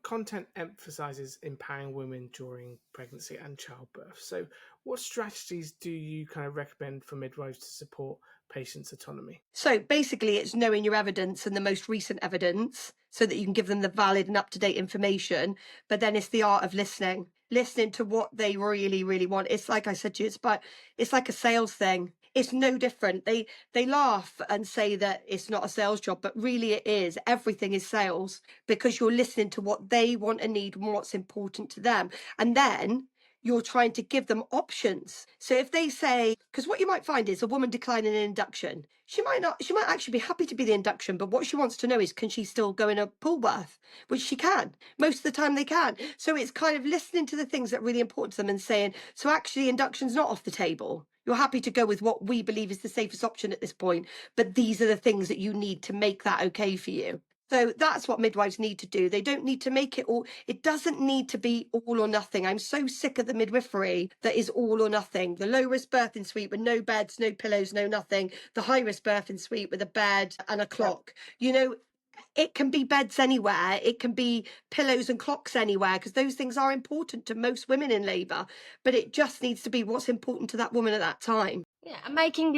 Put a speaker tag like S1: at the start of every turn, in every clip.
S1: content emphasizes empowering women during pregnancy and childbirth. So what strategies do you kind of recommend for midwives to support patients' autonomy?
S2: So basically it's knowing your evidence and the most recent evidence so that you can give them the valid and up-to-date information. But then it's the art of listening to what they really, really want. It's like I said to you, it's like a sales thing. It's no different. They laugh and say that it's not a sales job, but really it is. Everything is sales because you're listening to what they want and need and what's important to them. And then you're trying to give them options. So if they say, because what you might find is a woman declining an induction, she might actually be happy to be the induction, but what she wants to know is, can she still go in a pool birth? Which she can. Most of the time they can. So it's kind of listening to the things that are really important to them and saying, so actually induction's not off the table. You're happy to go with what we believe is the safest option at this point, but these are the things that you need to make that okay for you. So that's what midwives need to do. They don't need to make it all. It doesn't need to be all or nothing. I'm so sick of the midwifery that is all or nothing. The low risk birthing suite with no beds, no pillows, no nothing. The high risk birthing suite with a bed and a clock. You know, it can be beds anywhere. It can be pillows and clocks anywhere, because those things are important to most women in labour. But it just needs to be what's important to that woman at that time.
S3: Yeah, and making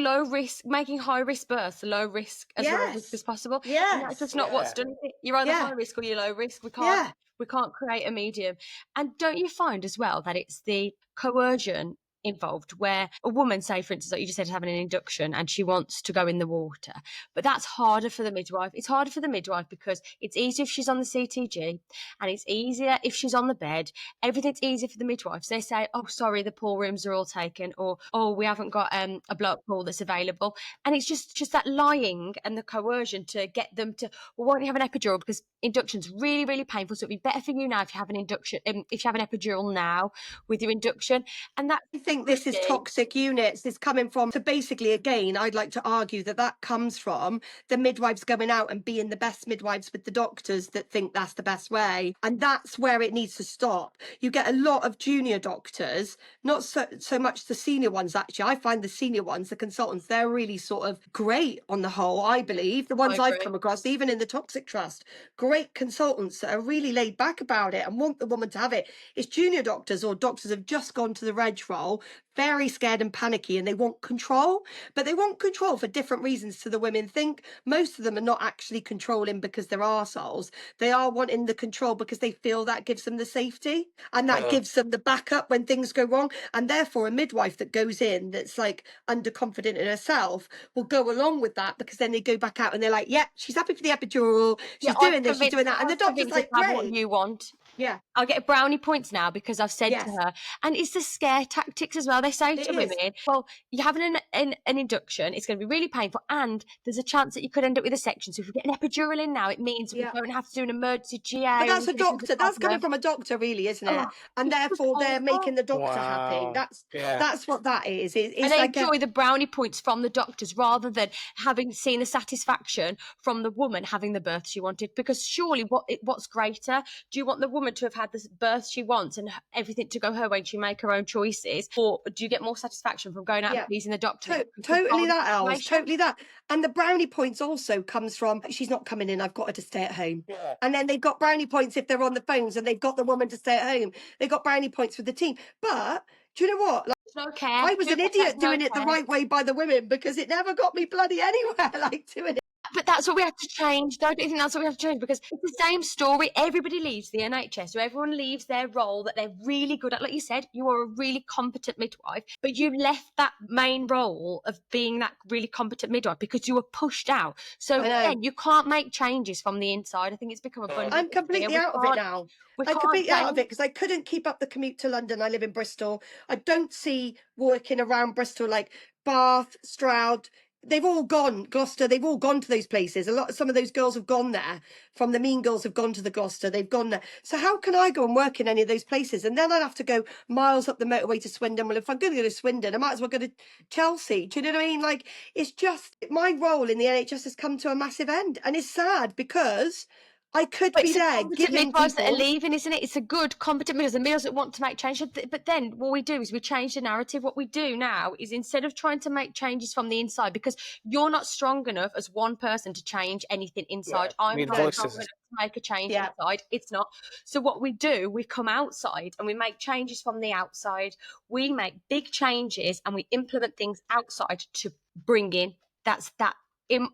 S3: high risk births low risk as low risk as possible.
S2: Yes.
S3: And that's just not what's done. You're either high risk or you're low risk. We can't create a medium. And don't you find as well that it's the coercion involved where a woman, say for instance, like you just said, having an induction and she wants to go in the water, but that's harder for the midwife. It's harder for the midwife because it's easier if she's on the CTG and it's easier if she's on the bed. Everything's easier for the midwives. They say, oh sorry, the pool rooms are all taken, or oh we haven't got a block pool that's available. And it's just that lying and the coercion to get them to, well, why don't you have an epidural, because induction's really, really painful, so it'd be better for you now if you have an induction, if you have an epidural now with your induction. And that,
S2: I think this is toxic units. This coming from, so basically, again, I'd like to argue that comes from the midwives going out and being the best midwives with the doctors that think that's the best way. And that's where it needs to stop. You get a lot of junior doctors, not so much the senior ones, actually. I find the senior ones, the consultants, they're really sort of great on the whole, I believe. The ones I've come across, even in the Toxic Trust, great consultants that are really laid back about it and want the woman to have it. It's junior doctors or doctors have just gone to the reg role, very scared and panicky, and they want control, but they want control for different reasons to the women think. Most of them are not actually controlling because they're arseholes. They are wanting the control because they feel that gives them the safety and that gives them the backup when things go wrong. And therefore a midwife that goes in that's like underconfident in herself will go along with that, because then they go back out and they're like, yeah, she's happy for the epidural, she's doing this, she's doing that, and the doctor's like, great,
S3: what you want.
S2: Yeah,
S3: I'll get brownie points now because I've said to her, and it's the scare tactics as well. They say to women, well, you're having an induction, it's going to be really painful, and there's a chance that you could end up with a section. So if we get an epidural in now, it means we don't have to do an emergency GA.
S2: But that's a doctor. That's coming from a doctor, really, isn't it? And therefore, they're making the doctor happy. That's what that is. And
S3: they like enjoy the brownie points from the doctors rather than having seen the satisfaction from the woman having the birth she wanted. Because surely, what's greater? Do you want the woman to have had the birth she wants and everything to go her way and she make her own choices, or do you get more satisfaction from going out and pleasing the doctor?
S2: Totally that, Els. Totally that. And the brownie points also comes from, she's not coming in, I've got her to stay at home. And then they've got brownie points if they're on the phones and they've got the woman to stay at home. They've got brownie points for the team. But do you know what? Like, I was an idiot doing it the right way by the women, because it never got me bloody anywhere like doing it.
S3: But that's what we have to change. Don't you think that's what we have to change? Because it's the same story. Everybody leaves the NHS, so everyone leaves their role that they're really good at. Like you said, you are a really competent midwife, but you left that main role of being that really competent midwife because you were pushed out. So then you can't make changes from the inside. I think it's become abundant.
S2: I'm completely out of it now. I'm completely out of it because I couldn't keep up the commute to London. I live in Bristol. I don't see working around Bristol like Bath, Stroud. They've all gone, Gloucester, they've all gone to those places. Some of those girls have gone there. From the Mean Girls have gone to the Gloucester, they've gone there. So how can I go and work in any of those places? And then I'd have to go miles up the motorway to Swindon. Well, if I'm going to go to Swindon, I might as well go to Chelsea. Do you know what I mean? Like, it's just, my role in the NHS has come to a massive end. And it's sad because I could be there giving
S3: midwives
S2: people...
S3: that are leaving, isn't it? It's a good competent midwives and midwives that want to make change. But then what we do is we change the narrative. What we do now is, instead of trying to make changes from the inside, because you're not strong enough as one person to change anything inside. I'm not strong enough to make a change inside. It's not. So what we do, we come outside and we make changes from the outside. We make big changes and we implement things outside to bring in.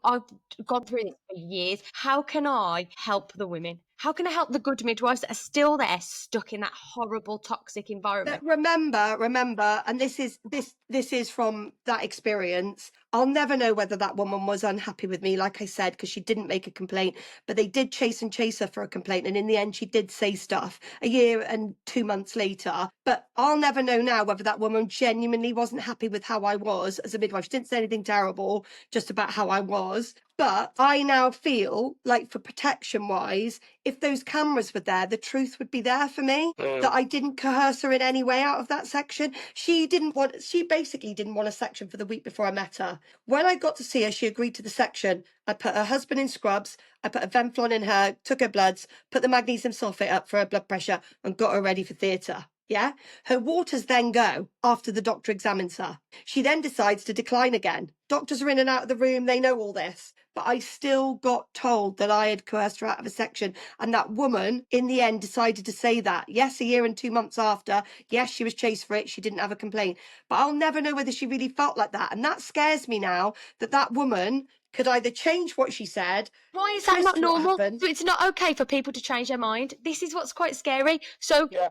S3: I've gone through this for years. How can I help the women? How can I help the good midwives that are still there, stuck in that horrible, toxic environment?
S2: But remember, and this is from that experience. I'll never know whether that woman was unhappy with me, like I said, because she didn't make a complaint, but they did chase her for a complaint. And in the end, she did say stuff a year and 2 months later. But I'll never know now whether that woman genuinely wasn't happy with how I was as a midwife. She didn't say anything terrible, just about how I was. But I now feel like, for protection wise, if those cameras were there, the truth would be there for me, that I didn't coerce her in any way out of that section. She basically didn't want a section for the week before I met her. When I got to see her, she agreed to the section. I put her husband in scrubs, I put a Venflon in her, took her bloods, put the magnesium sulfate up for her blood pressure and got her ready for theatre. Yeah, her waters then go after the doctor examines her. She then decides to decline again. Doctors are in and out of the room, they know all this. But I still got told that I had coerced her out of a section. And that woman, in the end, decided to say that. Yes, a year and 2 months after. Yes, she was chased for it. She didn't have a complaint. But I'll never know whether she really felt like that. And that scares me now, that woman could either change what she said.
S3: Why is that not normal? So it's not okay for people to change their mind. This is what's quite scary. So... yeah.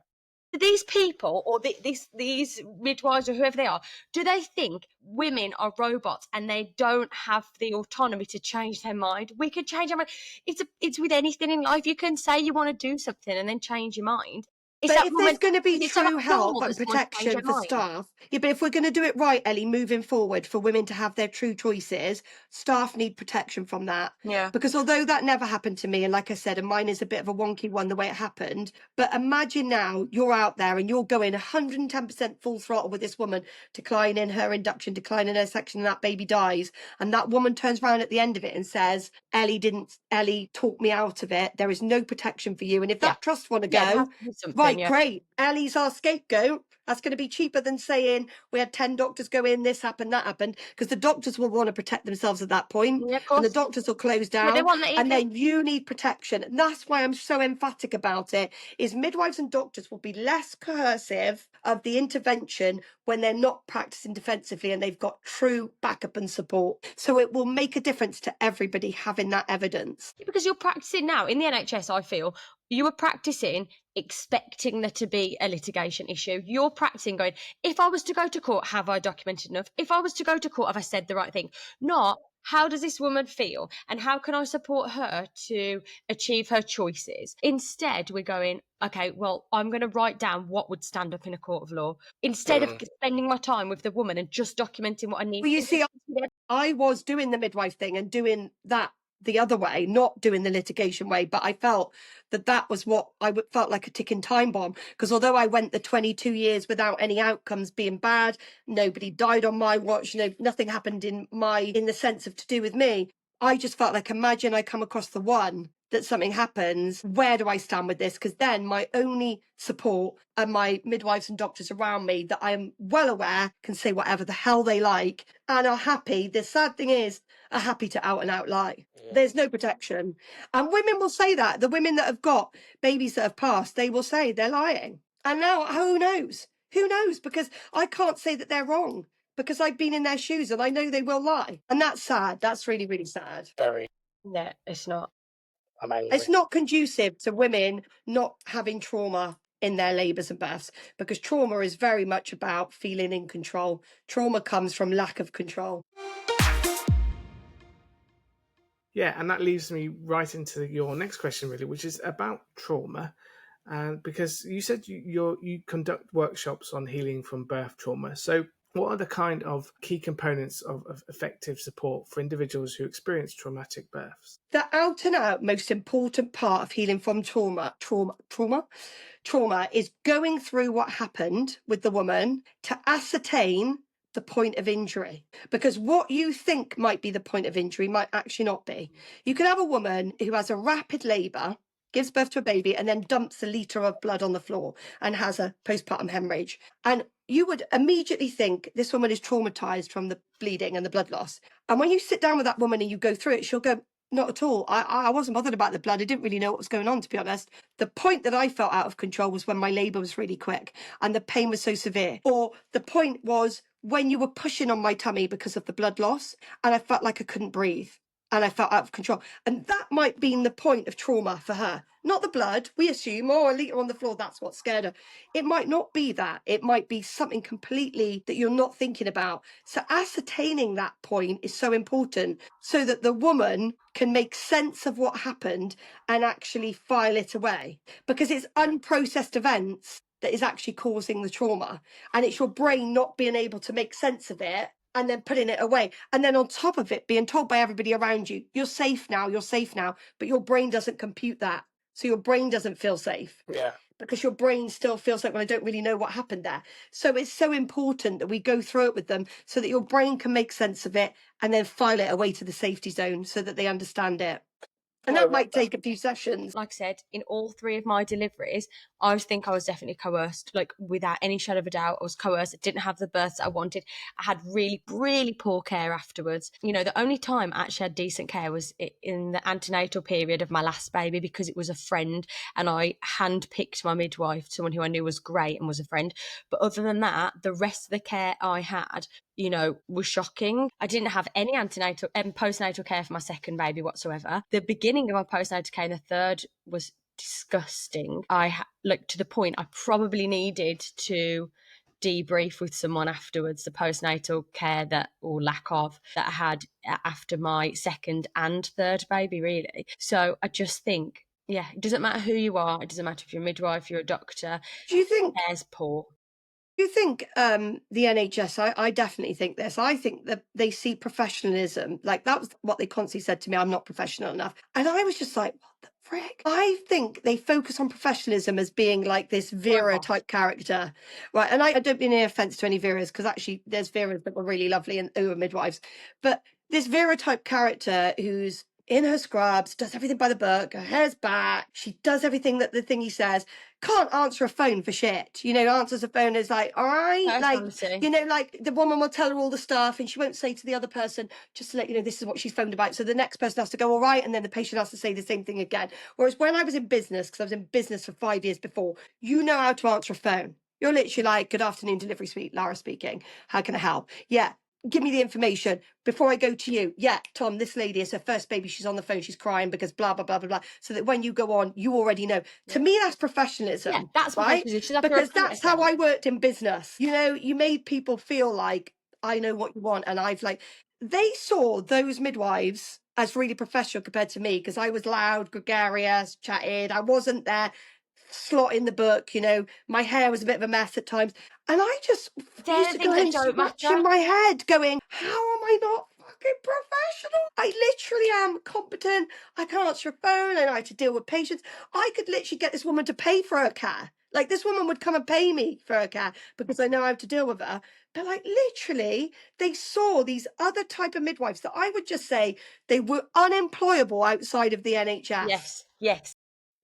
S3: These people, or these midwives or whoever they are, do they think women are robots and they don't have the autonomy to change their mind? We can change our mind. It's with anything in life. You can say you want to do something and then change your mind.
S2: But if there's going to be true help and protection for staff, but if we're going to do it right, Ellie, moving forward, for women to have their true choices, staff need protection from that.
S3: Yeah.
S2: Because although that never happened to me, and like I said, and mine is a bit of a wonky one the way it happened, but imagine now you're out there and you're going 110% full throttle with this woman, declining her induction, declining her section, and that baby dies, and that woman turns around at the end of it and says, Ellie talked me out of it. There is no protection for you. And if that trust want to go, right, great. Ellie's our scapegoat. That's going to be cheaper than saying we had 10 doctors go in, this happened, that happened, because the doctors will want to protect themselves at that point.
S3: Yeah,
S2: and the doctors will close down.
S3: And
S2: then you need protection. And that's why I'm so emphatic about it, is midwives and doctors will be less coercive of the intervention when they're not practicing defensively and they've got true backup and support. So it will make a difference to everybody having that evidence.
S3: Because you're practicing now in the NHS, I feel. You were practicing expecting there to be a litigation issue. You're practicing going, if I was to go to court, have I documented enough? If I was to go to court, have I said the right thing? Not, how does this woman feel? And how can I support her to achieve her choices? Instead, we're going, okay, well, I'm going to write down what would stand up in a court of law. Instead of spending my time with the woman and just documenting what I need.
S2: Well, you see, I was doing the midwife thing and doing that the other way, not doing the litigation way, but I felt that was what felt like a ticking time bomb, because although I went the 22 years without any outcomes being bad, nobody died on my watch, nothing happened in the sense of to do with me, I just felt like, imagine I come across the one that something happens, where do I stand with this? Because then my only support are my midwives and doctors around me that I am well aware can say whatever the hell they like and are happy. The sad thing is, are happy to out and out lie. Yeah. There's no protection. And women will say that. The women that have got babies that have passed, they will say they're lying. And now, who knows? Who knows? Because I can't say that they're wrong, because I've been in their shoes and I know they will lie. And that's sad. That's really, really sad.
S1: Very.
S3: No, it's not.
S1: I'm angry.
S2: It's not conducive to women not having trauma in their labours and births, because trauma is very much about feeling in control. Trauma comes from lack of control.
S1: Yeah, and that leads me right into your next question, really, which is about trauma. Because you said you conduct workshops on healing from birth trauma. So what are the kind of key components of effective support for individuals who experience traumatic births?
S2: The out and out most important part of healing from trauma is going through what happened with the woman to ascertain the point of injury, because what you think might be the point of injury might actually not be. You can have a woman who has a rapid labour, gives birth to a baby, and then dumps a litre of blood on the floor and has a postpartum hemorrhage. And you would immediately think this woman is traumatised from the bleeding and the blood loss. And when you sit down with that woman and you go through it, she'll go, not at all. I wasn't bothered about the blood. I didn't really know what was going on, to be honest. The point that I felt out of control was when my labour was really quick and the pain was so severe. Or the point was when you were pushing on my tummy because of the blood loss and I felt like I couldn't breathe and I felt out of control. And that might be the point of trauma for her. Not the blood. We assume, oh, a litre on the floor, that's what scared her. It might not be that. It might be something completely that you're not thinking about. So ascertaining that point is so important so that the woman can make sense of what happened and actually file it away. Because it's unprocessed events that is actually causing the trauma. And it's your brain not being able to make sense of it and then putting it away. And then on top of it, being told by everybody around you, you're safe now, but your brain doesn't compute that. So your brain doesn't feel safe.
S1: Yeah.
S2: Because your brain still feels like, well, I don't really know what happened there. So it's so important that we go through it with them so that your brain can make sense of it and then file it away to the safety zone so that they understand it. And that might take a few sessions.
S3: Like I said, in all 3 of my deliveries, I think I was definitely coerced, like without any shadow of a doubt. I was coerced. I didn't have the births that I wanted. I had really, really poor care afterwards. You know, the only time I actually had decent care was in the antenatal period of my last baby because it was a friend and I handpicked my midwife, someone who I knew was great and was a friend. But other than that, the rest of the care I had, you know, was shocking. I didn't have any antenatal and postnatal care for my second baby whatsoever. The beginning of my postnatal care and the third was disgusting. Like to the point I probably needed to debrief with someone afterwards the postnatal care that, or lack of, that I had after my second and third baby, really. So I just think, yeah, it doesn't matter who you are. It doesn't matter if you're a midwife, you're a doctor.
S2: Do you think
S3: care's poor?
S2: Do you think the NHS, I definitely think this, I think that they see professionalism, like that was what they constantly said to me, I'm not professional enough. And I was just like, what the frick? I think they focus on professionalism as being like this Vera type character, right? And I don't mean any offence to any Veras, because actually there's Veras that were really lovely and who are midwives. But this Vera type character who's in her scrubs, does everything by the book, her hair's back, she does everything that the thingy says, can't answer a phone for shit, you know, answers a phone is like, all right, like, you know, like the woman will tell her all the stuff and she won't say to the other person, just to let you know, this is what she's phoned about. So the next person has to go, all right, and then the patient has to say the same thing again. Whereas when I was in business, because I was in business for 5 years before, you know how to answer a phone. You're literally like, good afternoon, delivery suite, Lara speaking. How can I help? Yeah. Give me the information before I go to you. Yeah, Tom, this lady is her first baby. She's on the phone. She's crying because blah, blah, blah, blah, blah. So that when you go on, you already know. Yeah. To me, that's professionalism.
S3: Yeah, that's
S2: right?
S3: Professionalism.
S2: Because that's how I worked in business. You know, you made people feel like, I know what you want. And I've like, they saw those midwives as really professional compared to me because I was loud, gregarious, chatted. I wasn't there slotting the book, you know, my hair was a bit of a mess at times. And I just used to go and scratching my head going, how am I not fucking professional? I literally am competent. I can answer a phone. I know how to deal with patients. I could literally get this woman to pay for her care. Like this woman would come and pay me for her care because I know how to deal with her. But like literally, they saw these other type of midwives that I would just say they were unemployable outside of the NHS.
S3: Yes, yes.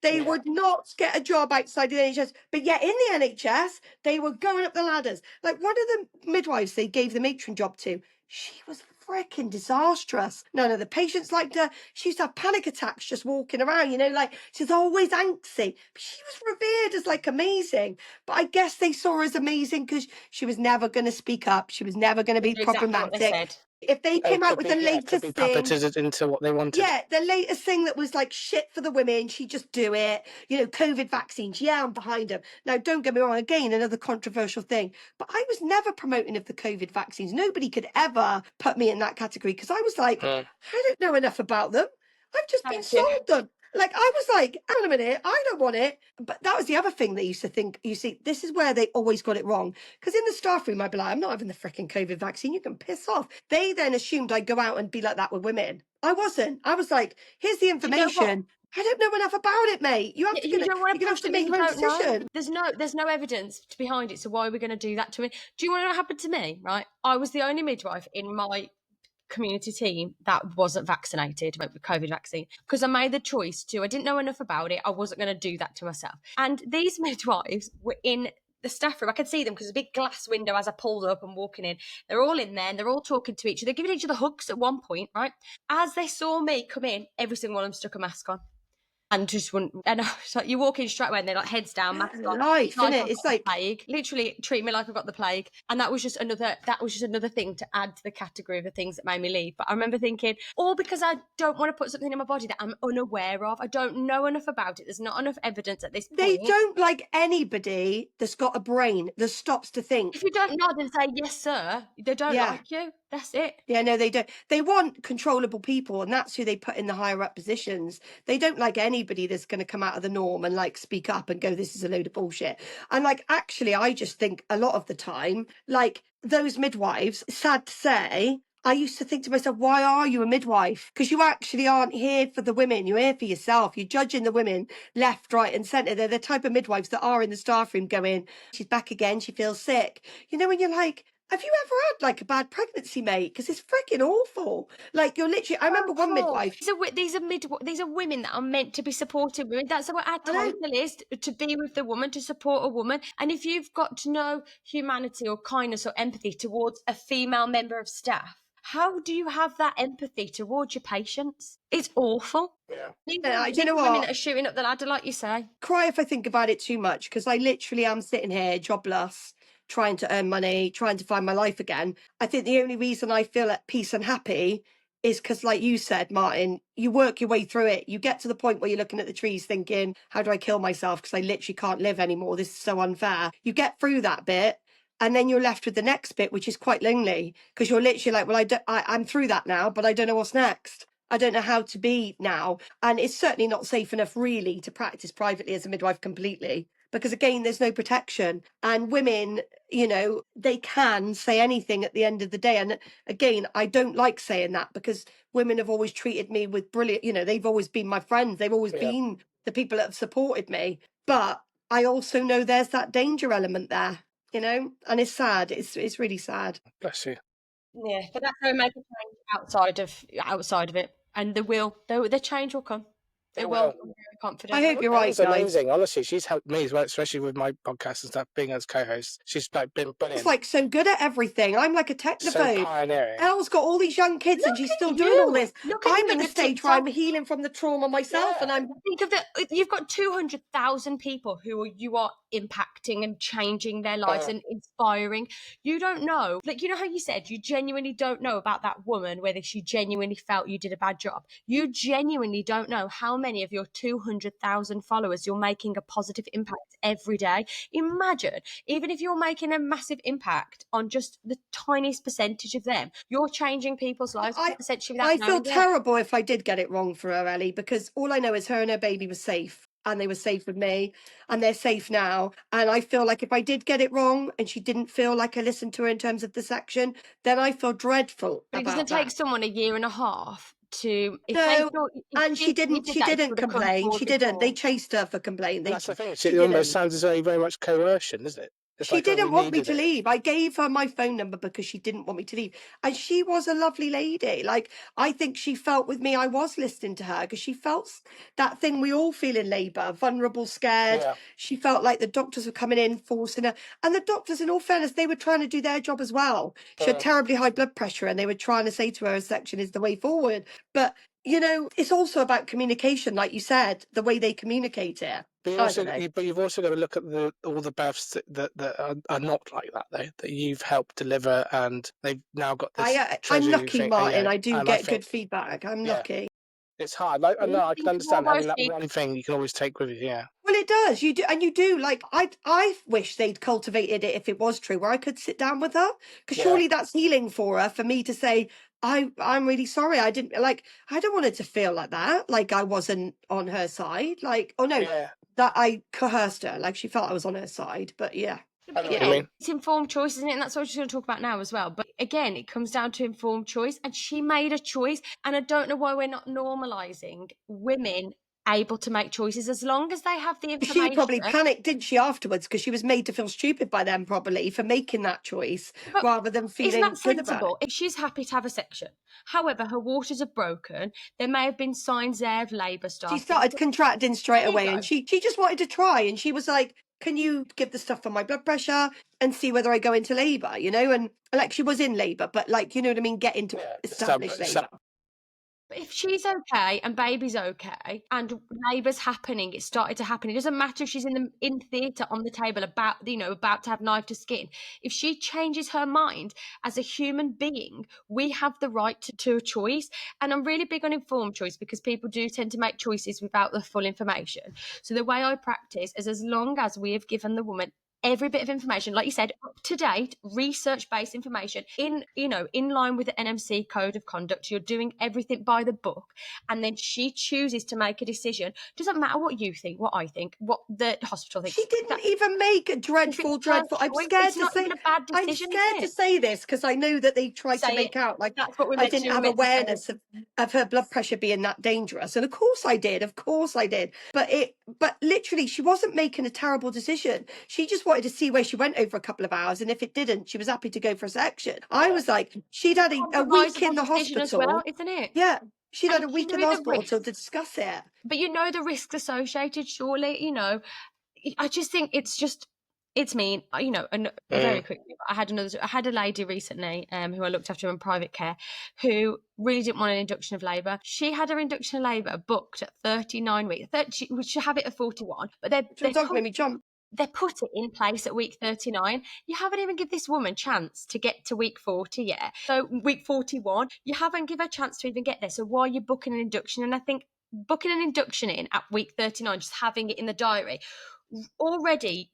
S2: They would not get a job outside the NHS, but yet in the NHS, they were going up the ladders. Like one of the midwives they gave the matron job to, she was freaking disastrous. None of the patients liked her. She used to have panic attacks just walking around, you know, like she's always angsty. But she was revered as like amazing. But I guess they saw her as amazing because she was never going to speak up. She was never going to be problematic.
S3: Exactly
S2: if they came out with the latest thing,
S1: puppeted into what they wanted.
S2: Yeah, the latest thing that was like shit for the women, she'd just do it. You know, COVID vaccines, yeah, I'm behind them. Now, don't get me wrong, again, another controversial thing, but I was never promoting of the COVID vaccines. Nobody could ever put me in that category because I was like, I don't know enough about them. I've just been sold them. Like, I was like, hang on a minute, I don't want it. But that was the other thing they used to think, you see, this is where they always got it wrong. Because in the staff room, I'd be like, I'm not having the freaking COVID vaccine. You can piss off. They then assumed I'd go out and be like that with women. I wasn't. I was like, here's the information. I don't know enough about it, mate. You have to,
S3: you don't want to
S2: have to make your own decision.
S3: There's no evidence behind it, so why are we going to do that to it? Do you want to know what happened to me? Right, I was the only midwife in my community team that wasn't vaccinated with the COVID vaccine because I made the choice to. I didn't know enough about it. I wasn't going to do that to myself. And these midwives were in the staff room. I could see them because there's a big glass window as I pulled up and walking in. They're all in there and they're all talking to each other. They're giving each other hugs at one point, right? As they saw me come in, every single one of them stuck a mask on. And just wouldn't, and so you walk in straight away and they're like heads down, mask on.
S2: Life, isn't it? It's like
S3: plague. Literally treat me like I've got the plague. And that was just another thing to add to the category of the things that made me leave. But I remember thinking, all because I don't want to put something in my body that I'm unaware of. I don't know enough about it. There's not enough evidence at this point.
S2: They don't like anybody that's got a brain that stops to think.
S3: If you don't nod and say, yes, sir, they don't like you. That's it.
S2: Yeah, no, they don't. They want controllable people, and that's who they put in the higher up positions. They don't like anybody that's going to come out of the norm and like speak up and go, this is a load of bullshit. And like, actually, I just think a lot of the time, like those midwives, sad to say, I used to think to myself, why are you a midwife? Because you actually aren't here for the women. You're here for yourself. You're judging the women left, right and centre. They're the type of midwives that are in the staff room going, she's back again. She feels sick. You know, when you're like, have you ever had like a bad pregnancy, mate? Because it's freaking awful. Like you're literally. I remember one midwife.
S3: These are women that are meant to be supporting women. That's what our title is: to be with the woman, to support a woman. And if you've got no humanity or kindness or empathy towards a female member of staff, how do you have that empathy towards your patients? It's awful.
S2: Yeah.
S3: You know what? Women that are shooting up the ladder, like you say.
S2: Cry if I think about it too much, because I literally am sitting here jobless, trying to earn money, trying to find my life again. I think the only reason I feel at peace and happy is because, like you said, Martyn, you work your way through it. You get to the point where you're looking at the trees thinking, how do I kill myself? Because I literally can't live anymore. This is so unfair. You get through that bit. And then you're left with the next bit, which is quite lonely, because you're literally like, well, I'm through that now, but I don't know what's next. I don't know how to be now. And it's certainly not safe enough, really, to practice privately as a midwife completely. Because, again, there's no protection. And women, you know, they can say anything at the end of the day. And, again, I don't like saying that because women have always treated me with brilliant, you know, they've always been my friends. They've always been the people that have supported me. But I also know there's that danger element there. You know, and it's sad. It's really sad.
S1: Bless you.
S3: Yeah, but that's how we make a change outside of it, and the change will come. It will. I'm very confident.
S2: I hope you're right,
S1: guys. Amazing. Honestly, she's helped me as well, especially with my podcast and stuff, being as co-host. She's like been brilliant.
S2: It's like so good at everything. I'm like a technophobe.
S1: So pioneering.
S2: Elle's got all these young kids and she's still doing all this. I'm at the stage where I'm healing from the trauma myself, and I'm
S3: think of you've got 200,000 people who you are impacting and changing their lives and inspiring. You don't know, like, you know how you said you genuinely don't know about that woman, whether she genuinely felt you did a bad job. You genuinely don't know how many of your 200,000 followers you're making a positive impact every day. Imagine, even if you're making a massive impact on just the tiniest percentage of them, you're changing people's lives.
S2: I feel terrible if I did get it wrong for her, Ellie, because all I know is her and her baby were safe. And they were safe with me, and they're safe now. And I feel like if I did get it wrong and she didn't feel like I listened to her in terms of the section, then I feel dreadful.
S3: But it doesn't take someone a year and a half to.
S2: And she didn't complain. She didn't. They chased her for complaining.
S1: That's the thing. It almost sounds as though very much coercion, isn't it?
S2: She didn't want me to leave. I gave her my phone number because she didn't want me to leave. And she was a lovely lady. Like, I think she felt with me, I was listening to her because she felt that thing we all feel in labour, vulnerable, scared. Yeah. She felt like the doctors were coming in, forcing her. And the doctors, in all fairness, they were trying to do their job as well. She had terribly high blood pressure and they were trying to say to her, a section is the way forward. But, you know, it's also about communication, like you said, the way they communicate it.
S1: But you've also got to look at all the births that are not like that, though, that you've helped deliver, and they've now got this.
S2: I'm lucky, Martyn. I do get good feedback. I'm lucky.
S1: It's hard. Like, I know, I can understand having that one thing you can always take with you. Yeah.
S2: Well, it does. You do, and you do. Like, I wish they'd cultivated it if it was true, where I could sit down with her, because surely that's healing for her. For me to say, I'm really sorry. I don't want her to feel like that. Like I wasn't on her side. Like, oh no. Yeah. That I coerced her, like she felt I was on her side, but yeah.
S3: It's informed choice, isn't it? And that's what we're just going to talk about now as well. But again, it comes down to informed choice, and she made a choice. And I don't know why we're not normalising women able to make choices as long as they have the information.
S2: She probably panicked, didn't she, afterwards, because she was made to feel stupid by them probably for making that choice, but rather than feeling
S3: isn't that
S2: good
S3: sensible?
S2: about it.
S3: If she's happy to have a section, however, her waters are broken, there may have been signs there of labour starting.
S2: She started contracting straight away, and she just wanted to try, and she was like, can you give the stuff for my blood pressure and see whether I go into labour, you know? And like, she was in labour, but like, you know what I mean, get into established labour.
S3: But if she's okay and baby's okay and labour's happening, it started to happen. It doesn't matter if she's in theatre on the table about to have knife to skin. If she changes her mind as a human being, we have the right to a choice. And I'm really big on informed choice because people do tend to make choices without the full information. So the way I practice is, as long as we have given the woman every bit of information, like you said, up to date, research-based information in line with the NMC code of conduct, you're doing everything by the book, and then she chooses to make a decision. Doesn't matter what you think, what I think, what the hospital thinks.
S2: She didn't even make a dreadful. I'm scared to say.
S3: Even a bad decision,
S2: I'm scared to say this because I know that they tried to make out like I didn't have awareness of her blood pressure being that dangerous, and of course I did. But literally, she wasn't making a terrible decision. She just wanted to see where she went over a couple of hours, and if it didn't, she was happy to go for a section. I was like, she'd had a week in the hospital
S3: as well, isn't it?
S2: Yeah, she'd had a week in the hospital to discuss it.
S3: But you know the risks associated, surely. I just think it's mean, and very quickly. I had a lady recently who I looked after in private care who really didn't want an induction of labour. She had her induction of labour booked at 39 weeks. She should have it at 41, but they put it in place at week 39. You haven't even given this woman chance to get to week 40 yet. So week 41, you haven't given her a chance to even get there. So why are you booking an induction? And I think booking an induction in at week 39, just having it in the diary, already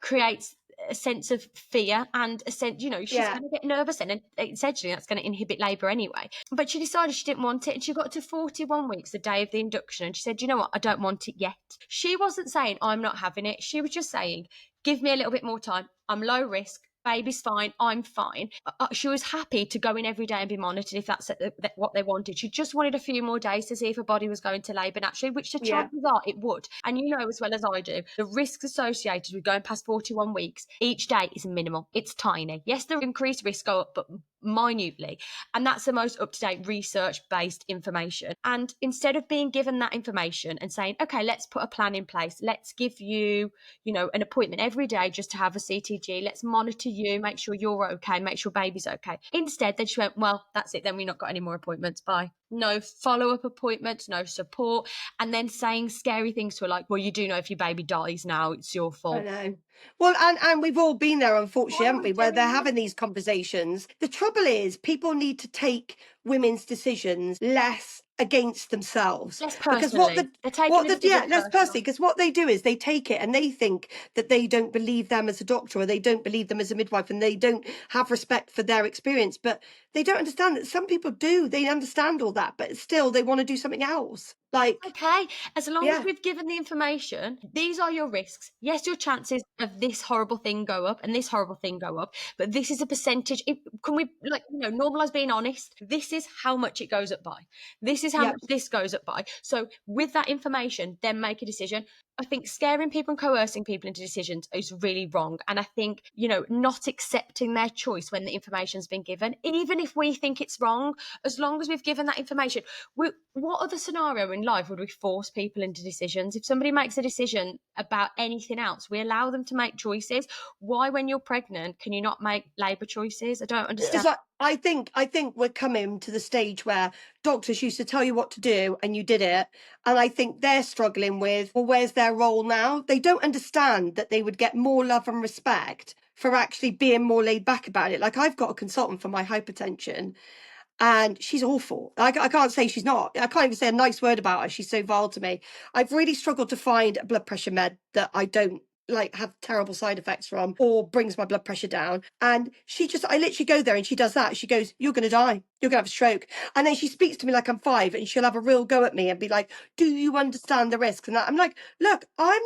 S3: creates a sense of fear and a sense, she's going to get nervous, and essentially that's going to inhibit labour anyway. But she decided she didn't want it, and she got to 41 weeks, the day of the induction, and she said, you know what, I don't want it yet. She wasn't saying I'm not having it. She was just saying, give me a little bit more time. I'm low risk. Baby's fine, I'm fine. She was happy to go in every day and be monitored if that's what they wanted. She just wanted a few more days to see if her body was going to labour naturally, which the chances are it would. And you know as well as I do, the risks associated with going past 41 weeks each day is minimal. It's tiny. Yes, the increased risks go up, but minutely. And that's the most up-to-date research-based information. And instead of being given that information and saying, okay, let's put a plan in place, let's give you, an appointment every day just to have a CTG, let's monitor you, make sure you're okay, make sure baby's okay. Instead, they just went, well, that's it, then we've not got any more appointments, bye. No follow-up appointments, no support, and then saying scary things to her like, well, you do know if your baby dies now, it's your fault.
S2: I know. Well, and we've all been there, unfortunately, haven't we, where they're having these conversations. The trouble is people need to take women's decisions less against themselves.
S3: Less personally.
S2: Less personally, because what they do is they take it and they think that they don't believe them as a doctor, or they don't believe them as a midwife, and they don't have respect for their experience. But they don't understand that some people do. They understand all that, but still they want to do something else.
S3: Okay, as long as we've given the information, these are your risks. Yes, your chances of this horrible thing go up and this horrible thing go up, but this is a percentage. Can we normalise being honest? This is how much it goes up by. This is how much this goes up by. So with that information, then make a decision. I think scaring people and coercing people into decisions is really wrong. And I think, not accepting their choice when the information's been given, even if we think it's wrong, as long as we've given that information. What other scenario in life would we force people into decisions? If somebody makes a decision about anything else, we allow them to make choices. Why, when you're pregnant, can you not make labour choices? I don't understand.
S2: I think we're coming to the stage where doctors used to tell you what to do and you did it. And I think they're struggling with, well, where's their role now? They don't understand that they would get more love and respect for actually being more laid back about it. Like, I've got a consultant for my hypertension, and she's awful. I can't say she's not. I can't even say a nice word about her. She's so vile to me. I've really struggled to find a blood pressure med that I don't have terrible side effects from, or brings my blood pressure down. And I literally go there and she does that. She goes, you're going to die. You're going to have a stroke. And then she speaks to me like I'm 5, and she'll have a real go at me and be like, do you understand the risks? And I'm like, look, I'm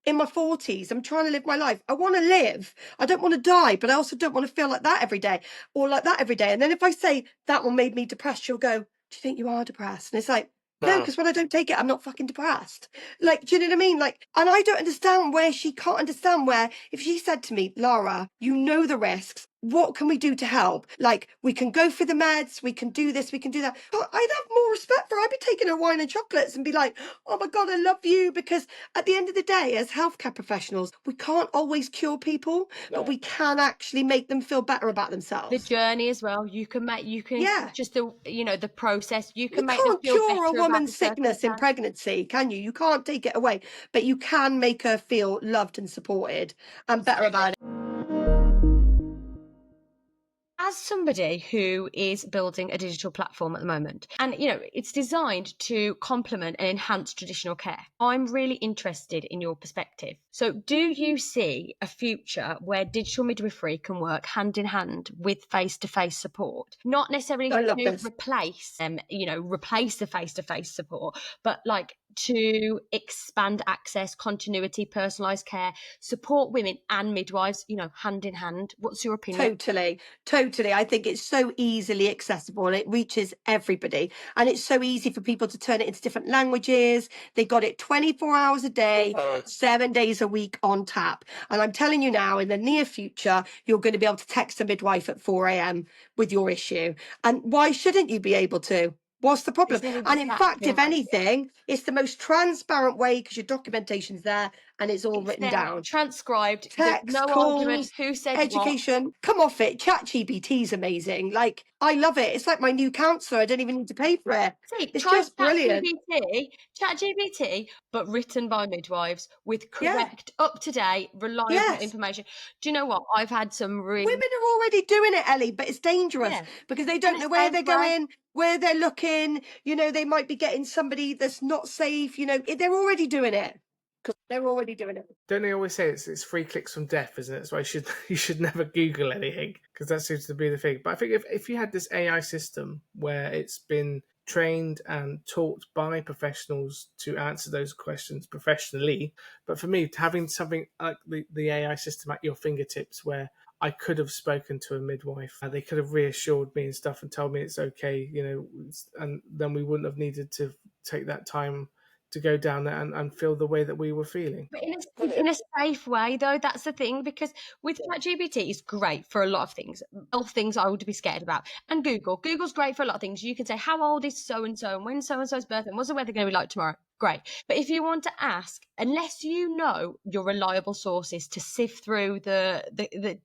S2: in my 40s. I'm trying to live my life. I want to live. I don't want to die, but I also don't want to feel like that every day, or like that every day. And then if I say that one made me depressed, she'll go, do you think you are depressed? And it's like, No, because when I don't take it, I'm not fucking depressed. Like, do you know what I mean? Like, and I don't understand where she can't understand where, if she said to me, Lara, you know the risks. What can we do to help? Like, we can go for the meds, we can do this, we can do that. But I'd have more respect for her. I'd be taking her wine and chocolates and be like, oh my God, I love you. Because at the end of the day, as healthcare professionals, we can't always cure people, but we can actually make them feel better about themselves.
S3: The journey as well. You can just the process. You can make them
S2: can't
S3: feel
S2: cure a
S3: better about
S2: woman's sickness in pregnancy, can you? You can't take it away, but you can make her feel loved and supported and better about it.
S3: As somebody who is building a digital platform at the moment, and it's designed to complement and enhance traditional care, I'm really interested in your perspective. So do you see a future where digital midwifery can work hand in hand with face-to-face support? Not necessarily to replace the face-to-face support, but like to expand access, continuity, personalised care, support women and midwives, hand in hand. What's your opinion?
S2: Totally. I think it's so easily accessible and it reaches everybody. And it's so easy for people to turn it into different languages. They got it 24 hours a day, 7 days a week on tap. And I'm telling you now, in the near future, you're going to be able to text a midwife at 4 a.m. with your issue. And why shouldn't you be able to? What's the problem? And in fact, if anything, it's the most transparent way because your documentation's there and it's all written down.
S3: Transcribed.
S2: Text,
S3: no
S2: calls,
S3: argument. Who said
S2: education.
S3: What?
S2: Come off it. ChatGPT is amazing. Like, I love it. It's like my new counsellor. I don't even need to pay for it. It's just brilliant.
S3: ChatGPT, but written by midwives with correct, up-to-date, reliable information. Do you know what? I've had some really...
S2: Women are already doing it, Ellie, but it's dangerous because they don't know where they're going, where they're looking. They might be getting somebody that's not safe. They're already doing it. They're already doing it.
S1: Don't they always say it's 3 clicks from death, isn't it? That's why you should never Google anything, because that seems to be the thing. But I think if you had this AI system where it's been trained and taught by professionals to answer those questions professionally, but for me, having something like the AI system at your fingertips where I could have spoken to a midwife, they could have reassured me and stuff and told me it's okay, and then we wouldn't have needed to take that time to go down there and feel the way that we were feeling.
S3: But in a safe way, though, that's the thing, because with ChatGPT, it's great for a lot of things. All things I would be scared about. And Google's great for a lot of things. You can say, how old is so-and-so, and when so-and-so's birthday, and what's the weather going to be like tomorrow? Great. But if you want to ask, unless you know your reliable sources to sift through the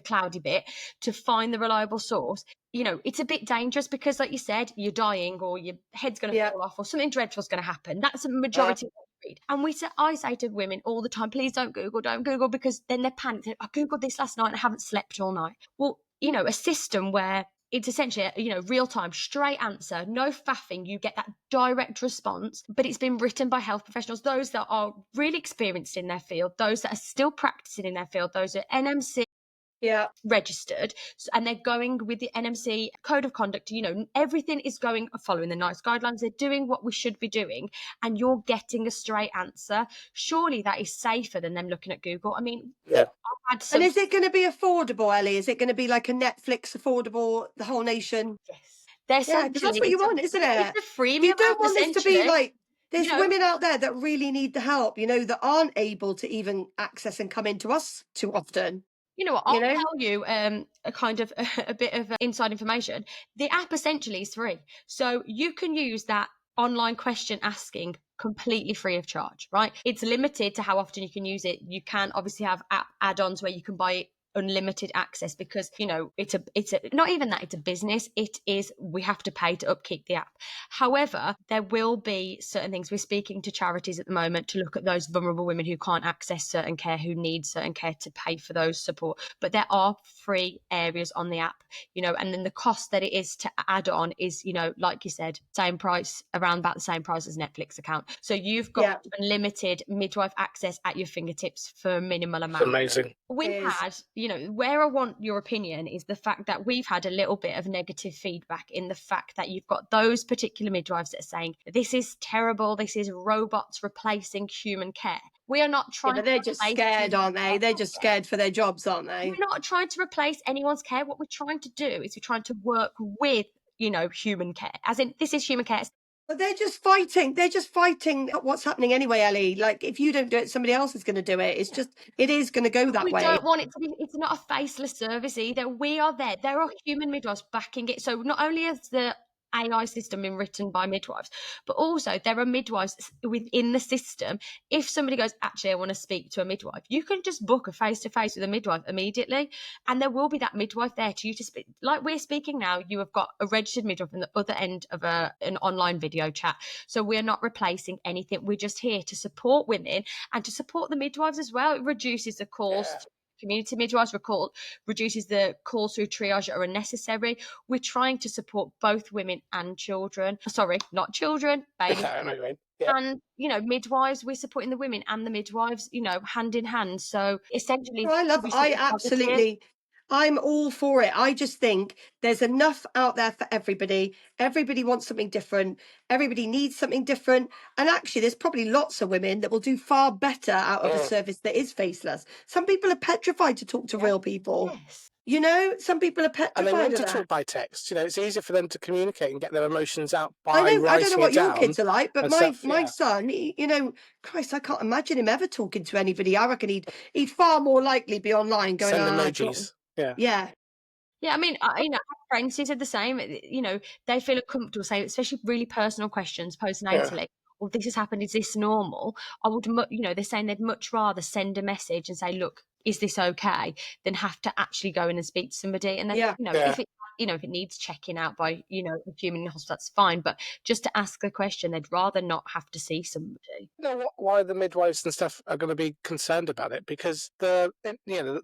S3: cloudy bit to find the reliable source, it's a bit dangerous because, like you said, you're dying or your head's going to fall off or something dreadful is going to happen. That's a majority of what we read. And I say to women all the time, please don't Google, because then they're panicked. I Googled this last night and I haven't slept all night. Well, a system where it's essentially, real time, straight answer, no faffing. You get that direct response, but it's been written by health professionals, those that are really experienced in their field, those that are still practicing in their field, those are NMC registered, and they're going with the NMC code of conduct. Everything is going following the NICE guidelines. They're doing what we should be doing, and you're getting a straight answer. Surely that is safer than them looking at Google. I mean,
S2: and is it going to be affordable, Ellie? Is it going to be like a Netflix affordable, the whole nation?
S3: Yes,
S2: because that's what you want, isn't it?
S3: It's a freemium.
S2: You don't want this to be like, there's women out there that really need the help, that aren't able to even access and come into us too often.
S3: You know what? I'll tell you a kind of a bit of inside information. The app essentially is free. So you can use that online question asking completely free of charge, right? It's limited to how often you can use it. You can obviously have app add-ons where you can buy unlimited access because it's a not even that, it's a business. It is, we have to pay to upkeep the app. However, there will be certain things. We're speaking to charities at the moment to look at those vulnerable women who can't access certain care, who need certain care, to pay for those support. But there are free areas on the app, and then the cost that it is to add on is, like you said, same price, around about the same price as Netflix account. So you've got unlimited midwife access at your fingertips for a minimal amount.
S1: Amazing.
S3: We've had, where I want your opinion is the fact that we've had a little bit of negative feedback in the fact that you've got those particular midwives that are saying, this is terrible, this is robots replacing human care. We are not trying
S2: but they're just scared, aren't they? They're just scared for their jobs, aren't they?
S3: We're not trying to replace anyone's care. What we're trying to do is we're trying to work with, human care. As in, this is human care.
S2: But they're just fighting. They're just fighting what's happening anyway, Ellie. Like, if you don't do it, somebody else is going to do it. It's just, it is going to go that way.
S3: We don't want it to be, it's not a faceless service either. We are there. There are human midwives backing it. So not only is the AI system been written by midwives, but also there are midwives within the system. If somebody goes, actually, I want to speak to a midwife, you can just book a face-to-face with a midwife immediately, and there will be that midwife there to you to speak. Like we're speaking now, you have got a registered midwife on the other end of an online video chat. So we're not replacing anything. We're just here to support women and to support the midwives as well. It reduces the calls. Yeah. Community midwives reduces the calls through triage that are unnecessary. We're trying to support both women and children. Sorry, not children, babies. Yeah. And, midwives, we're supporting the women and the midwives, hand in hand. So essentially,
S2: I'm all for it. I just think there's enough out there for everybody. Everybody wants something different. Everybody needs something different. And actually, there's probably lots of women that will do far better out of a service that is faceless. Some people are petrified to talk to real people. Yes. Some people are petrified.
S1: And they want to talk by text. It's easier for them to communicate and get their emotions out by
S2: I don't know what your
S1: down
S2: kids are like, but my son, Christ, I can't imagine him ever talking to anybody. I reckon he'd far more likely be online going,
S1: send emojis.
S2: Yeah.
S3: I mean, I have friends who said the same. They feel uncomfortable saying, especially really personal questions postnatally. Yeah. Well, this has happened. Is this normal? I would, they're saying they'd much rather send a message and say, look, is this okay, than have to actually go in and speak to somebody. And then, if it needs checking out by, a human in hospital, that's fine. But just to ask the question, they'd rather not have to see somebody.
S1: Why the midwives and stuff are going to be concerned about it? Because the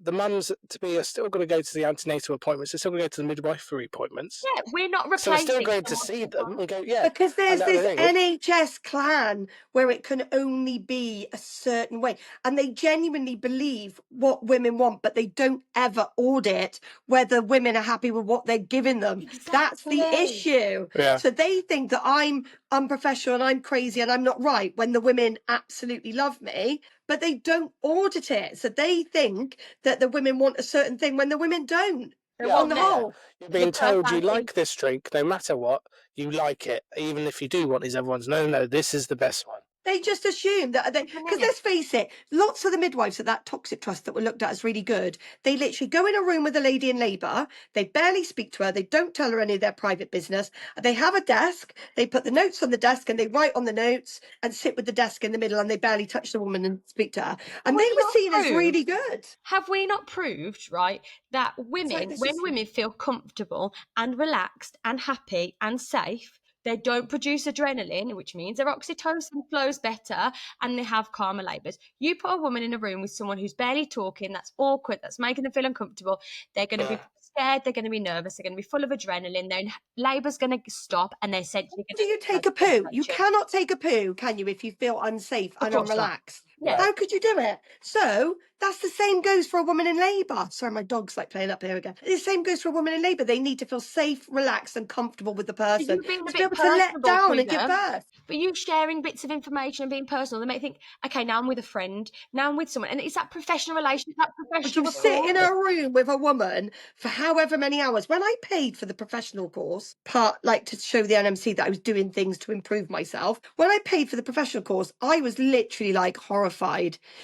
S1: mums to be are still going to go to the antenatal appointments. They're still going to go to the midwifery appointments.
S3: Yeah, we're not replacing.
S1: So they're still going to see them and go,
S2: because there's this NHS clan where it can only be a certain way, and they genuinely believe what women want, but they don't ever audit whether women are happy with what they're giving them. Exactly. That's the issue. Yeah. So they think that I'm unprofessional and I'm crazy and I'm not right when the women absolutely love me, but they don't audit it. So they think that the women want a certain thing when the women don't. On the whole,
S1: you're being told you like this drink, no matter what, you like it, even if you do want these other ones. No, this is the best one.
S2: They just assume that because let's face it, lots of the midwives at that toxic trust that were looked at as really good, they literally go in a room with a lady in labour, they barely speak to her, they don't tell her any of their private business, they have a desk, they put the notes on the desk and they write on the notes and sit with the desk in the middle, and they barely touch the woman and speak to her. And they were seen as really good.
S3: Have we not proved, right, that women, when women feel comfortable and relaxed and happy and safe, they don't produce adrenaline, which means their oxytocin flows better and they have calmer labours. You put a woman in a room with someone who's barely talking, that's awkward, that's making them feel uncomfortable, they're going to be scared, they're going to be nervous, they're going to be full of adrenaline, then labour's going to stop and they're essentially going to...
S2: Do you take a poo? You cannot take a poo, can you, if you feel unsafe and unrelaxed? Yeah. How could you do it? So that's the same goes for a woman in labour. Sorry, my dog's playing up here again. The same goes for a woman in labour. They need to feel safe, relaxed and comfortable with the person to be able to let down and give birth.
S3: But you sharing bits of information and being personal, they may think, okay, now I'm with a friend, now I'm with someone. And it's that professional relationship, that professional...
S2: Would you sit in a room with a woman for however many hours? When I paid for the professional course, to show the NMC that I was doing things to improve myself, when I paid for the professional course, I was literally horrified,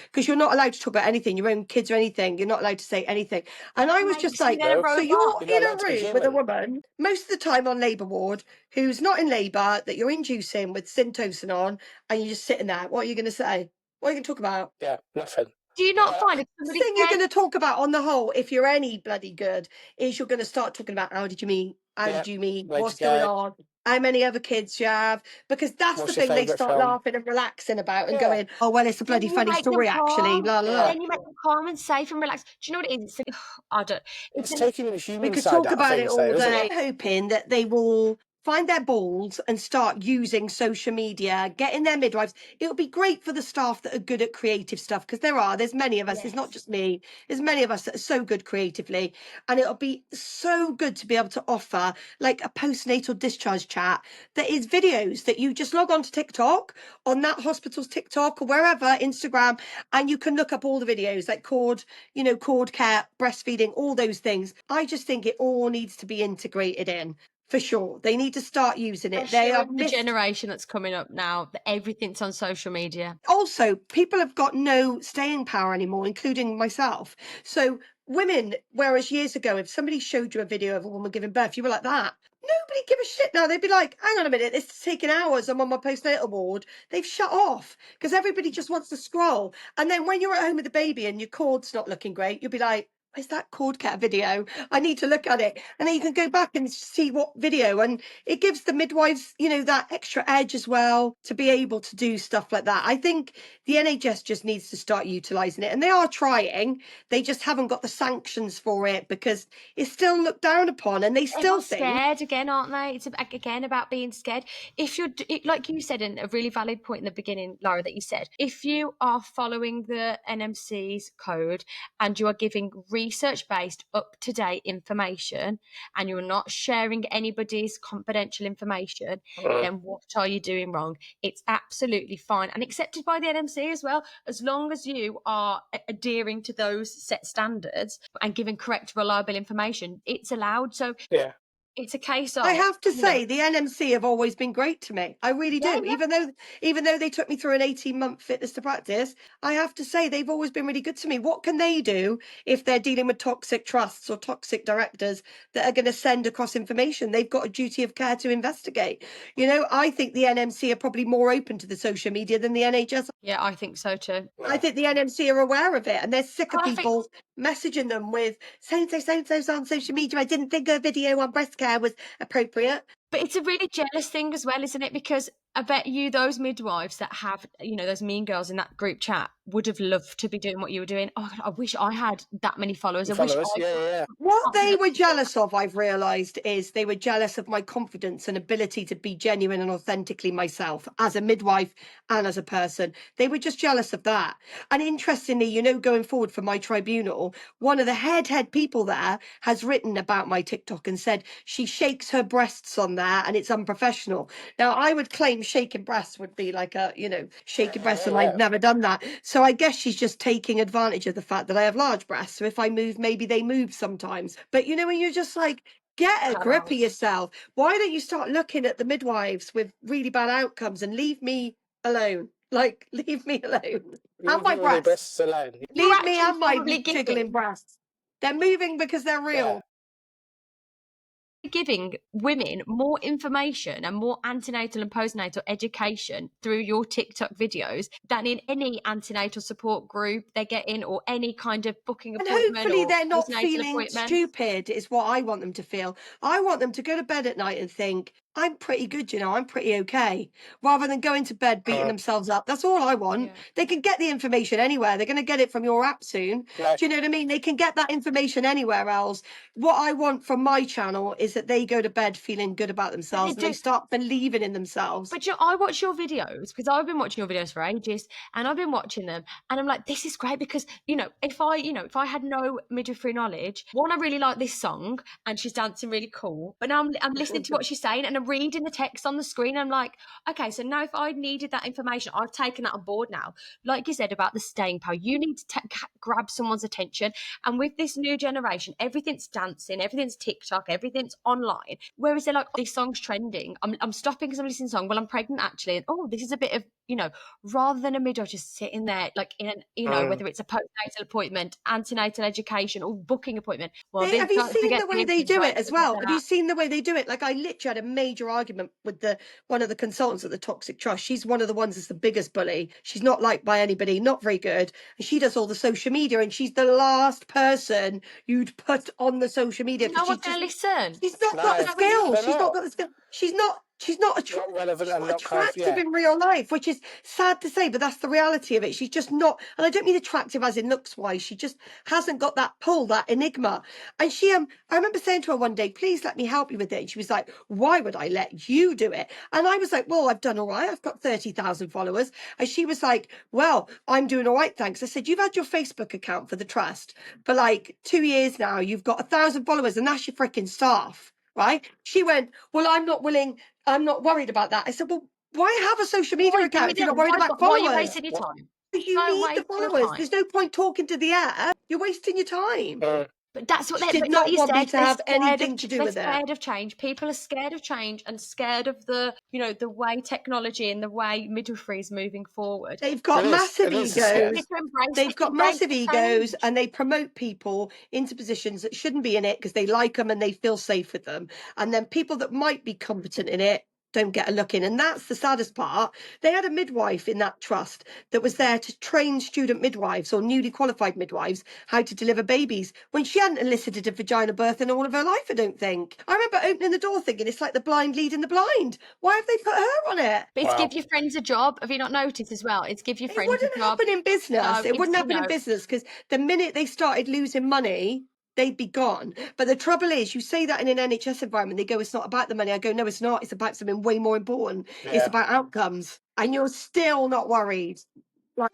S2: because you're not allowed to talk about anything, your own kids or anything. You're not allowed to say anything. And I was just like, so you're in a room with a woman, most of the time on labour ward, who's not in labour, that you're inducing with Syntocin on, and you're just sitting there. What are you going to say? What are you going to talk about?
S1: Yeah, nothing.
S3: Do you not find it?
S2: The thing you're going to talk about on the whole, if you're any bloody good, is you're going to start talking about how did you meet? How did you meet? What's going on? How many other kids you have? Because that's the thing they start laughing and relaxing about and going, oh, well, it's a bloody funny story, actually. Blah, blah, blah.
S3: Then you make them calm and safe and relaxed. Do you know what it is?
S1: It's taking the human side.
S2: We could talk about it all day. I'm hoping that they will find their balls and start using social media, getting their midwives. It'll be great for the staff that are good at creative stuff, because there's many of us. Yes. It's not just me. There's many of us that are so good creatively, and it'll be so good to be able to offer a postnatal discharge chat that is videos that you just log on to TikTok, on that hospital's TikTok or wherever, Instagram, and you can look up all the videos like cord care, breastfeeding, all those things. I just think it all needs to be integrated in. For sure. They need to start using it.
S3: They are the generation that's coming up now. Everything's on social media.
S2: Also, people have got no staying power anymore, including myself. So women, whereas years ago, if somebody showed you a video of a woman giving birth, you were like that. Nobody give a shit now. They'd be like, hang on a minute, this is taking hours. I'm on my postnatal ward. They've shut off because everybody just wants to scroll. And then when you're at home with the baby and your cord's not looking great, you'll be like, where's that cord cat video? I need to look at it. And then you can go back and see what video. And it gives the midwives, you know, that extra edge as well to be able to do stuff like that. I think the NHS just needs to start utilising it. And they are trying. They just haven't got the sanctions for it because it's still looked down upon. And they still think...
S3: scared again, aren't they? It's again about being scared. If you're, like you said, and a really valid point in the beginning, Lara, that you said, if you are following the NMC's code and you are giving research-based, up-to-date information and you're not sharing anybody's confidential information, then what are you doing wrong? It's absolutely fine and accepted by the NMC as well, as long as you are adhering to those set standards and giving correct, reliable information. It's allowed. So
S1: yeah,
S3: it's a case of...
S2: I have to say, the NMC have always been great to me. I really do. Yeah. Even though they took me through an 18-month fitness to practice, I have to say they've always been really good to me. What can they do if they're dealing with toxic trusts or toxic directors that are going to send across information? They've got a duty of care to investigate. You know, I think the NMC are probably more open to the social media than the NHS.
S3: Yeah, I think so too.
S2: I think the NMC are aware of it and they're sick of people messaging them with so-and-so's on social media. I didn't think a video on breast care was appropriate.
S3: But it's a really jealous thing as well, isn't it? Because I bet you those midwives that have, you know, those mean girls in that group chat would have loved to be doing what you were doing. Oh, God, I wish I had that many followers.
S2: What they were jealous of, I've realised, is they were jealous of my confidence and ability to be genuine and authentically myself as a midwife and as a person. They were just jealous of that. And interestingly, you know, going forward for my tribunal, one of the head people there has written about my TikTok and said she shakes her breasts on there and it's unprofessional. Now, I would claim shaking breasts would be like a, you know, shaking breasts, and I've never done that. So I guess she's just taking advantage of the fact that I have large breasts. So if I move, maybe they move sometimes. But you know, when you're just like, get a grip of yourself. Why don't you start looking at the midwives with really bad outcomes and leave me alone? Like, leave me alone. And my breasts alone. Leave me and my jiggling breasts. They're moving because they're real.
S3: Yeah. Giving women more information and more antenatal and postnatal education through your TikTok videos than in any antenatal support group they're getting or any kind of booking appointment.
S2: And hopefully they're not feeling stupid is what I want them to feel. I want them to go to bed at night and think, I'm pretty good, you know, I'm pretty okay, rather than going to bed beating themselves up. That's all I want. Yeah. They can get the information anywhere. They're going to get it from your app soon. Yeah. Do you know what I mean? They can get that information anywhere else. What I want from my channel is that they go to bed feeling good about themselves and they start believing in themselves.
S3: But I watch your videos because I've been watching your videos for ages and I've been watching them and I'm like, this is great because, you know, if I had no midwifery knowledge, one, I really like this song and she's dancing really cool, but now I'm listening to what she's saying and I'm reading the text on the screen. I'm like, okay, so now if I needed that information, I've taken that on board now. Like you said about the staying power, you need to grab someone's attention. And with this new generation, everything's dancing, everything's TikTok, everything's online. Whereas they're like, this song's trending. I'm stopping because I'm listening to a song. Well, I'm pregnant actually. And oh, this is a bit of, you know, rather than a midwife just sitting there, like in an, you know, whether it's a postnatal appointment, antenatal education or booking appointment. Well,
S2: have you seen the way they do it as well? Have you seen the way they do it? Like I literally had a major argument with one of the consultants at the Toxic Trust. She's one of the ones that's the biggest bully. She's not liked by anybody, not very good. And she does all the social media and she's the last person you'd put on the social media.
S3: No one's going to listen.
S2: She's not got the skills. She's not got the skills. She's not attractive in real life, which is sad to say, but that's the reality of it. She's just not, and I don't mean attractive as in looks wise. She just hasn't got that pull, that enigma. And she, I remember saying to her one day, please let me help you with it. And she was like, why would I let you do it? And I was like, well, I've done all right. I've got 30,000 followers. And she was like, well, I'm doing all right, thanks. I said, you've had your Facebook account for the trust for like 2 years now. You've got 1,000 followers and that's your freaking staff. Right? She went, well, I'm not worried about that. I said, well, why have a social media account if you're not worried about followers?
S3: Why are you wasting your time?
S2: You need the followers. There's no point talking to the air. You're wasting your time.
S3: But that's what
S2: did not want me to have anything to do with it.
S3: They're scared of change. People are scared of change and scared of the way technology and the way midwifery is moving forward.
S2: They've got massive egos. They've got massive egos, and they promote people into positions that shouldn't be in it because they like them and they feel safe with them. And then people that might be competent in it don't get a look in. And that's the saddest part. They had a midwife in that trust that was there to train student midwives or newly qualified midwives how to deliver babies when she hadn't elicited a vagina birth in all of her life, I don't think. I remember opening the door thinking it's like the blind leading the blind. Why have they put her on it?
S3: But it's give your friends a job. Have you not noticed as well? It's give your friends a job.
S2: It wouldn't happen in business.
S3: No,
S2: it wouldn't happen in business because the minute they started losing money, they'd be gone. But the trouble is, you say that in an NHS environment, they go, it's not about the money. I go, no, it's not. It's about something way more important. Yeah. It's about outcomes. And you're still not worried.
S1: Right.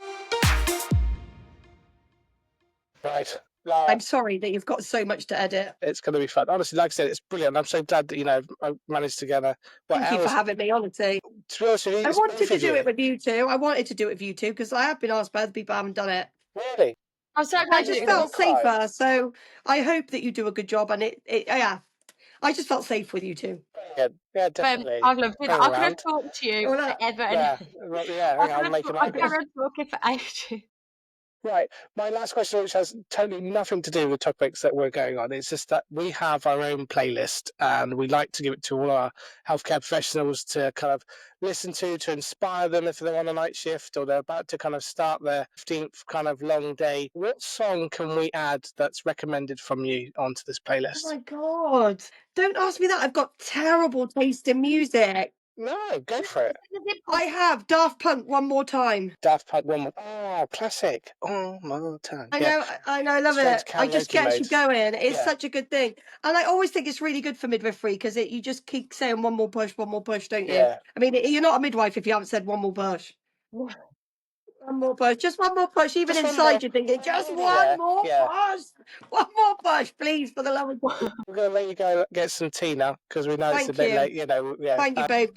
S1: Lara,
S2: I'm sorry that you've got so much to edit.
S1: It's going to be fun. Honestly, like I said, it's brilliant. I'm so glad that, I managed to get
S2: Thank you for having me, honestly.
S1: To be honest with you,
S2: I wanted to do it with you two. I wanted to do it with you two because I have been asked by other people who haven't done it.
S1: Really?
S3: I'm so glad
S2: I just felt safer, so I hope that you do a good job. And I just felt safe with you two.
S1: Yeah, definitely.
S3: I've loved it. I could have talked to you forever.
S1: I'll make an idea.
S3: I could have talking for ages.
S1: Right. My last question, which has totally nothing to do with topics that we're going on, it's just that we have our own playlist and we like to give it to all our healthcare professionals to kind of listen to inspire them if they're on a night shift or they're about to kind of start their 15th kind of long day. What song can we add that's recommended from you onto this playlist?
S2: Oh my God. Don't ask me that. I've got terrible taste in music.
S1: No, go for it.
S2: I have Daft Punk, One More Time.
S1: Daft Punk, One More. Oh, classic. One More Time.
S2: I know, I love it. I just gets you going. It's such a good thing. And I always think it's really good for midwifery because you just keep saying one more push, don't you? Yeah. I mean, you're not a midwife if you haven't said one more push. One more push, just one more push. Even just inside you're thinking, just one more push. One more push, please, for the love of God.
S1: We're going to let you go get some tea now because we know it's a bit late.
S2: Thank you, babe.